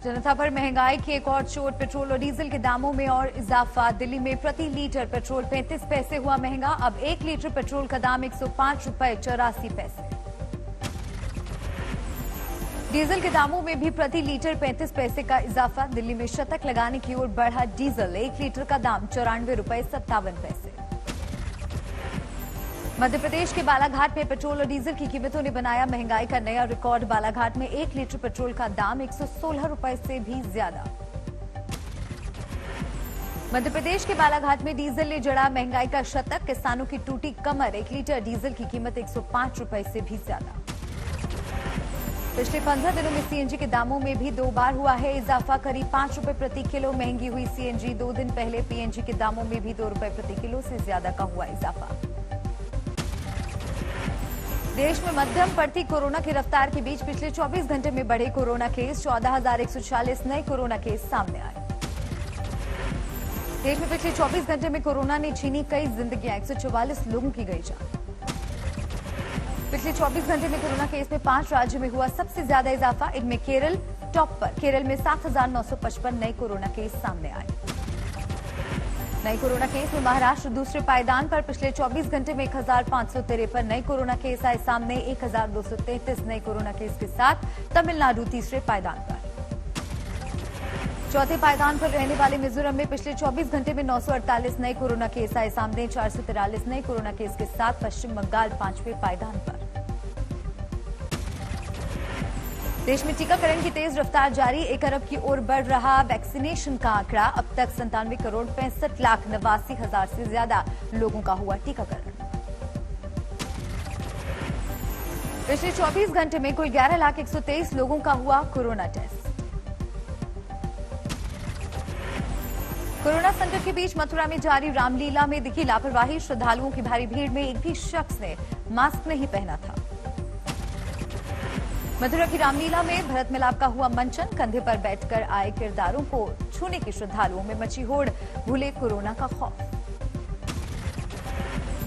जनता पर महंगाई की एक और चोट। पेट्रोल और डीजल के दामों में और इजाफा। दिल्ली में प्रति लीटर पेट्रोल 35 पैसे हुआ महंगा। अब 1 लीटर पेट्रोल का दाम 105 रुपए 84 पैसे। डीजल के दामों में भी प्रति लीटर 35 पैसे का इजाफा। दिल्ली में शतक लगाने की ओर बढ़ा डीजल। 1 लीटर का दाम 94 रुपए 57 पैसे। मध्य प्रदेश के बालाघाट में पेट्रोल और डीजल की कीमतों ने बनाया महंगाई का नया रिकॉर्ड। बालाघाट में 1 लीटर पेट्रोल का दाम 116 रुपए से भी ज्यादा। मध्य प्रदेश के बालाघाट में डीजल ने जड़ा महंगाई का शतक। किसानों की टूटी कमर। 1 लीटर डीजल की कीमत 105 रुपए से भी ज्यादा। पिछले 15 दिनों में सीएनजी के दामों में भी 2 बार हुआ है इजाफा। करीब 5 रुपए प्रति किलो महंगी हुई सीएनजी। 2 दिन पहले पीएनजी के दामों में भी 2 रुपए प्रति किलो से ज्यादा का हुआ इजाफा। देश में मध्यम बढ़ती कोरोना की रफ्तार के बीच पिछले 24 घंटे में बढ़े कोरोना केस। 14,140 नए कोरोना केस सामने आए। देश में पिछले 24 घंटे में कोरोना ने छीनी कई जिंदगियां। 144 लोगों की गई जान। पिछले 24 घंटे में कोरोना केस में 5 राज्यों में हुआ सबसे ज्यादा इजाफा। इनमें केरल टॉप पर। केरल में 7,955 नए कोरोना केस सामने आए। नए कोरोना केस में महाराष्ट्र दूसरे पायदान पर। पिछले 24 घंटे में 1,553 नए कोरोना केस आए सामने। 1,233 नए कोरोना केस के साथ तमिलनाडु तीसरे पायदान पर। चौथे पायदान पर रहने वाले मिजोरम में पिछले 24 घंटे में 948 नए कोरोना केस आए सामने। 443 नए कोरोना केस के साथ पश्चिम बंगाल 5वें पायदान पर। देश में टीकाकरण की तेज रफ्तार जारी। 1 अरब की ओर बढ़ रहा वैक्सीनेशन का आंकड़ा। अब तक 97 करोड़ 65,89,000 से ज्यादा लोगों का हुआ टीकाकरण। पिछले 24 घंटे में कुल 11,123 लोगों का हुआ कोरोना टेस्ट। कोरोना संकट के बीच मथुरा में जारी रामलीला में दिखी लापरवाही। श्रद्धालुओं की भारी भीड़ में एक भी शख्स ने मास्क नहीं पहना था। मथुरा की रामलीला में भरत मिलाप का हुआ मंचन। कंधे पर बैठकर आए किरदारों को छूने की श्रद्धालुओं में मची होड़। भूले कोरोना का खौफ।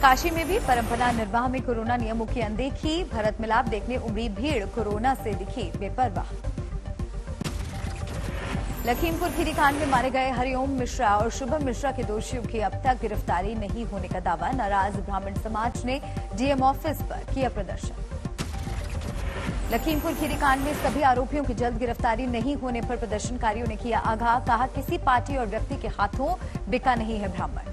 काशी में भी परंपरा निर्वाह में कोरोना नियमों की अनदेखी। भरत मिलाप देखने उमड़ी भीड़ कोरोना से दिखी बेपरवाह। लखीमपुर खीरी कांड में मारे गए हरिओम मिश्रा और शुभम मिश्रा के दोषियों की अब तक गिरफ्तारी नहीं होने का दावा। नाराज ब्राह्मण समाज ने डीएम ऑफिस पर किया प्रदर्शन। लखीमपुर खीरी कांड में सभी आरोपियों की जल्द गिरफ्तारी नहीं होने पर प्रदर्शनकारियों ने किया आगाह। कहा किसी पार्टी और व्यक्ति के हाथों बिका नहीं है ब्राह्मण।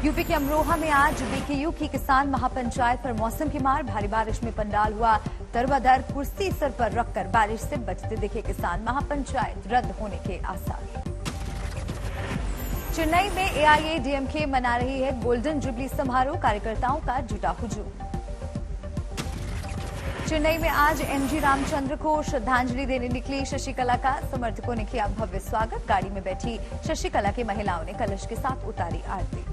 यूपी के अमरोहा में आज बीकेयू की किसान महापंचायत पर मौसम की मार। भारी बारिश में पंडाल हुआ तरवादर। कुर्सी सर पर रखकर बारिश से बचते दिखे किसान। महापंचायत रद्द होने के आसार। चेन्नई में एआईएडीएमके मना रही है गोल्डन जुबली समारोह। कार्यकर्ताओं का जुटा हुजूम। चेन्नई में आज एमजी रामचंद्र को श्रद्धांजलि देने निकली शशिकला का समर्थकों ने किया भव्य स्वागत। गाड़ी में बैठी शशिकला की महिलाओं ने कलश के साथ उतारी आरती।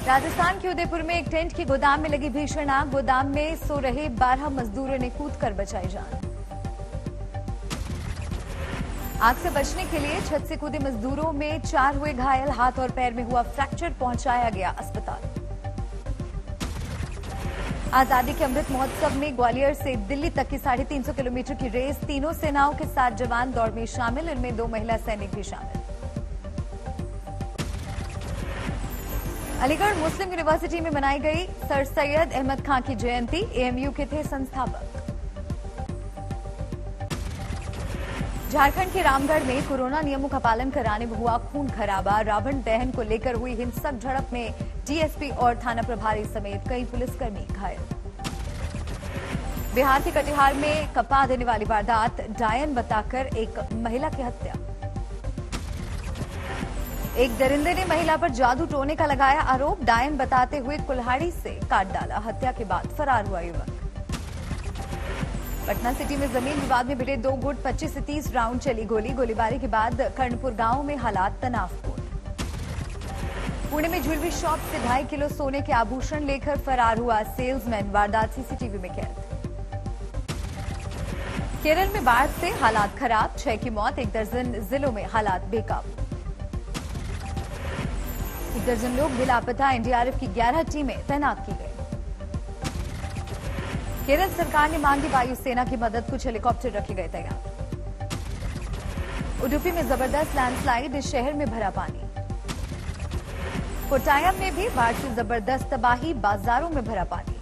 राजस्थान के उदयपुर में एक टेंट की गोदाम में लगी भीषण आग। गोदाम में सो रहे 12 मजदूरों ने कूदकर बचाई जान। आग से बचने के लिए छत से कूदे मजदूरों में 4 हुए घायल। हाथ और पैर में हुआ फ्रैक्चर। पहुंचाया गया अस्पताल। आजादी के अमृत महोत्सव में ग्वालियर से दिल्ली तक की 350 किलोमीटर की रेस। तीनों सेनाओं के 7 जवान दौड़ में शामिल। इनमें 2 महिला सैनिक भी शामिल। अलीगढ़ मुस्लिम यूनिवर्सिटी में मनाई गई सर सैयद अहमद खां की जयंती। एएमयू के थे संस्थापक। झारखंड के रामगढ़ में कोरोना नियमों का पालन कराने में हुआ खून खराबा। रावण दहन को लेकर हुई हिंसक झड़प में डीएसपी और थाना प्रभारी समेत कई पुलिसकर्मी घायल। बिहार के कटिहार में कपा देने वाली वारदात। डायन बताकर एक महिला की हत्या। एक दरिंदे ने महिला पर जादू टोने का लगाया आरोप। डायन बताते हुए कुल्हाड़ी से काट डाला। हत्या के बाद फरार हुआ युवक। पटना सिटी में जमीन विवाद में भिड़े 2 गुट। 25 से 30 राउंड चली गोली। गोलीबारी के बाद कर्णपुर गांव में हालात तनावपूर्ण। पुणे में ज्वेलरी शॉप से 2.5 किलो सोने के आभूषण लेकर फरार हुआ सेल्समैन। वारदात सीसीटीवी में कैद। केरल में बाढ़ से हालात खराब, 6 की मौत, 1 दर्जन जिलों में हालात बेकाबू। 1 दर्जन लोग भी लापता, एनडीआरएफ की 11 टीमें तैनात की गई। केरल सरकार ने मांगी वायुसेना की मदद, कुछ हेलीकॉप्टर रखे गए तैयार। उडुपी में जबरदस्त लैंडस्लाइड, इस शहर में भरा पानी। कोट्टायम में भी बाढ़ से जबरदस्त तबाही, बाजारों में भरा पानी।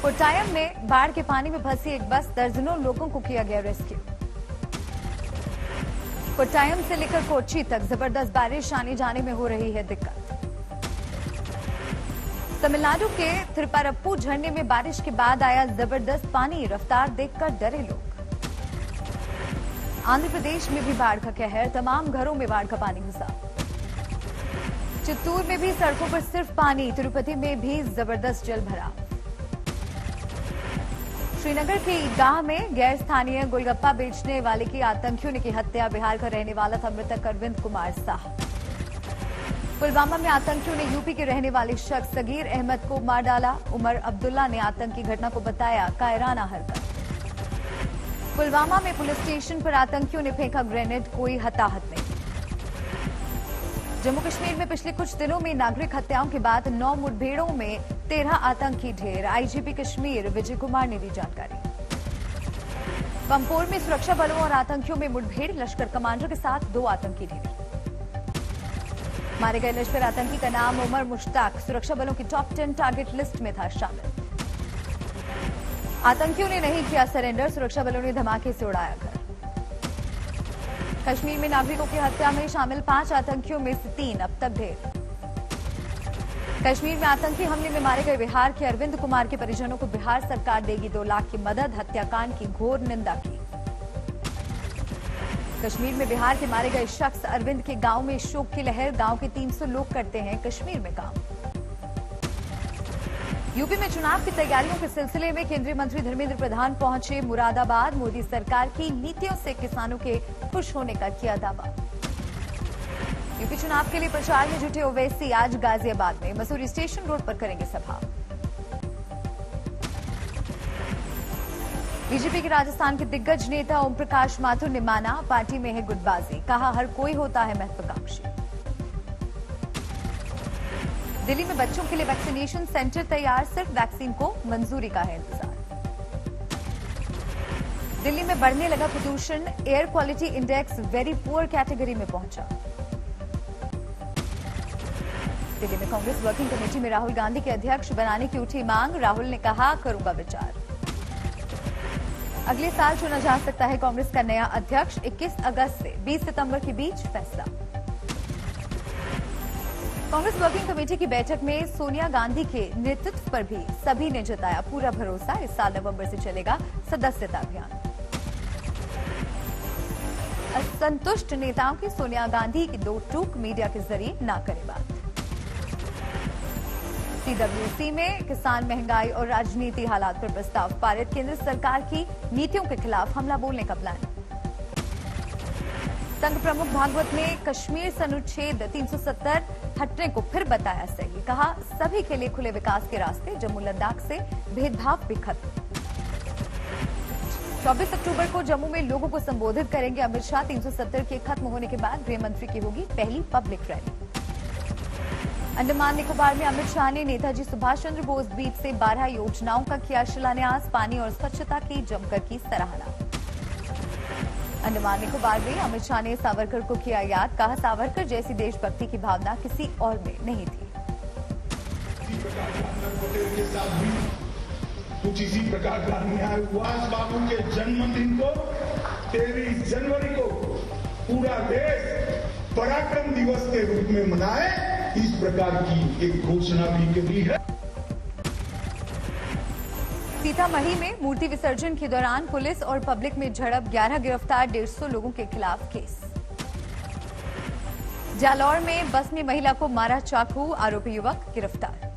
कोट्टायम में बाढ़ के पानी में फंसी एक बस, दर्जनों लोगों को किया गया रेस्क्यू। कोट्टायम से लेकर कोच्चि तक जबरदस्त बारिश, आने जाने में हो रही है दिक्कत। तमिलनाडु के थिरुपरप्पू झरने में बारिश के बाद आया जबरदस्त पानी, रफ्तार देखकर डरे लोग। आंध्र प्रदेश में भी बाढ़ का कहर, तमाम घरों में बाढ़ का पानी घुसा। चित्तूर में भी सड़कों पर सिर्फ पानी, तिरुपति में भी जबरदस्त जल भरा। श्रीनगर के ईदगाह में गैर स्थानीय गोलगप्पा बेचने वाले की आतंकियों ने की हत्या, बिहार का रहने वाला था मृतक अरविंद कुमार साह। पुलवामा में आतंकियों ने यूपी के रहने वाले शख्स सगीर अहमद को मार डाला। उमर अब्दुल्ला ने आतंकी घटना को बताया कायराना हरकत। पुलवामा में पुलिस स्टेशन पर आतंकियों ने फेंका ग्रेनेड, कोई हताहत नहीं। जम्मू कश्मीर में पिछले कुछ दिनों में नागरिक हत्याओं के बाद 9 मुठभेड़ों में 13 आतंकी ढेर, आईजीपी कश्मीर विजय कुमार ने दी जानकारी। पंपोर में सुरक्षा बलों और आतंकियों में मुठभेड़, लश्कर कमांडर के साथ 2 आतंकी ढेर। मारे गए लश्कर आतंकी का नाम उमर मुश्ताक, सुरक्षा बलों की टॉप 10 टारगेट लिस्ट में था शामिल। आतंकियों ने नहीं किया सरेंडर, सुरक्षा बलों ने धमाके से उड़ाया घर। कश्मीर में नागरिकों की हत्या में शामिल 5 आतंकियों में से 3 अब तक ढेर। कश्मीर में आतंकी हमले में मारे गए बिहार के अरविंद कुमार के परिजनों को बिहार सरकार देगी 2 लाख की मदद, हत्याकांड की घोर निंदा की। कश्मीर में बिहार के मारे गए शख्स अरविंद के गांव में शोक की लहर, गांव के 300 लोग करते हैं कश्मीर में काम। यूपी में चुनाव की तैयारियों के सिलसिले में केंद्रीय मंत्री धर्मेंद्र प्रधान पहुंचे मुरादाबाद, मोदी सरकार की नीतियों से किसानों के खुश होने का किया दावा। यूपी चुनाव के लिए प्रचार में जुटे ओवैसी आज गाजियाबाद में मसूरी स्टेशन रोड पर करेंगे सभा। बीजेपी के राजस्थान के दिग्गज नेता ओम प्रकाश माथुर ने माना पार्टी में है गुटबाजी, कहा हर कोई होता है महत्वाकांक्षी। दिल्ली में बच्चों के लिए वैक्सीनेशन सेंटर तैयार, सिर्फ वैक्सीन को मंजूरी का है इंतजार। दिल्ली में बढ़ने लगा प्रदूषण, air quality index very poor category में पहुंचा। दिल्ली में कांग्रेस वर्किंग कमेटी में राहुल गांधी के अध्यक्ष बनाने की उठी मांग, राहुल ने कहा करूंगा विचार। अगले साल चुना जा सकता है कांग्रेस का नया अध्यक्ष, 21 अगस्त से 20 सितंबर के बीच फैसला। कांग्रेस वर्किंग कमेटी की बैठक में सोनिया गांधी के नेतृत्व पर भी सभी ने जताया पूरा भरोसा, इस साल नवंबर से चलेगा सदस्यता अभियान। असंतुष्ट नेताओं की सोनिया गांधी की 2 टूक मीडिया के जरिए ना करे बात। सीडब्ल्यूसी में किसान महंगाई और राजनीति हालात पर प्रस्ताव पारित, केंद्र सरकार की नीतियों के खिलाफ हमला बोलने का प्लान। संघ प्रमुख भागवत ने कश्मीर से अनुच्छेद 370 हटने को फिर बताया सही, कहा सभी के लिए खुले विकास के रास्ते, जम्मू लद्दाख से भेदभाव भी खत्म। 24 अक्टूबर को जम्मू में लोगों को संबोधित करेंगे अमित शाह, 370 के खत्म होने के बाद गृह मंत्री की होगी पहली पब्लिक रैली। अंडमान निकोबार में अमित शाह ने नेताजी सुभाष चंद्र बोस बीच से 12 योजनाओं का किया शिलान्यास, पानी और स्वच्छता की जमकर की सराहना। अंडमान निकोबार में अमित शाह ने सावरकर को किया याद, कहा सावरकर जैसी देशभक्ति की भावना किसी और में नहीं थी। कुछ इसी प्रकार का अन्याय हुआ। बाबू के जन्मदिन को 23 जनवरी को पूरा देश पराक्रम दिवस के रूप में मनाए, इस प्रकार की एक घोषणा भी करी है। सीतामढ़ी में मूर्ति विसर्जन के दौरान पुलिस और पब्लिक में झड़प, 11 गिरफ्तार, 150 लोगों के खिलाफ केस। जालौर में बस ने महिला को मारा चाकू, आरोपी युवक गिरफ्तार।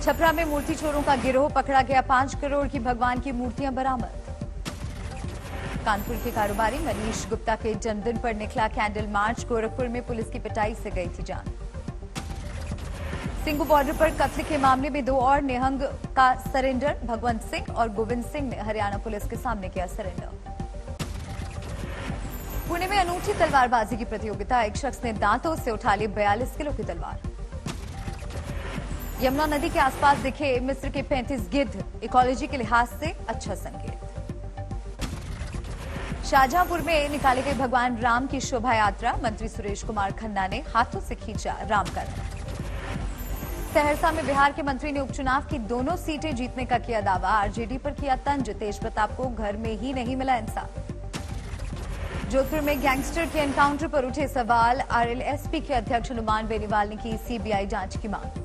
छपरा में मूर्ति चोरों का गिरोह पकड़ा गया, 5 करोड़ की भगवान की मूर्तियां बरामद। कानपुर के कारोबारी मनीष गुप्ता के जन्मदिन पर निकला कैंडल मार्च, गोरखपुर में पुलिस की पिटाई से गई थी जान। सिंगू बॉर्डर पर कत्ल के मामले में 2 और निहंग का सरेंडर। भगवंत सिंह और गोविंद सिंह ने हरियाणा पुलिस के सामने किया सरेंडर। पुणे में अनूठी तलवारबाजी की प्रतियोगिता। एक शख्स ने दांतों से उठा ली 42 किलो की तलवार। यमुना नदी के आसपास दिखे मिस्र के 35 गिद्ध। इकोलॉजी के लिहाज से अच्छा संकेत। शाहजहांपुर में निकाली गई भगवान राम की शोभा यात्रा। मंत्री सुरेश कुमार खन्ना ने हाथों से खींचा राम का रथ। सहरसा में बिहार के मंत्री ने उपचुनाव की दोनों सीटें जीतने का किया दावा। आरजेडी पर किया तंज। तेज प्रताप को घर में ही नहीं मिला इंसाफ। जोधपुर में गैंगस्टर के एनकाउंटर पर उठे सवाल। आरएलएसपी के अध्यक्ष हनुमान बेनीवाल ने की सीबीआई जांच की मांग।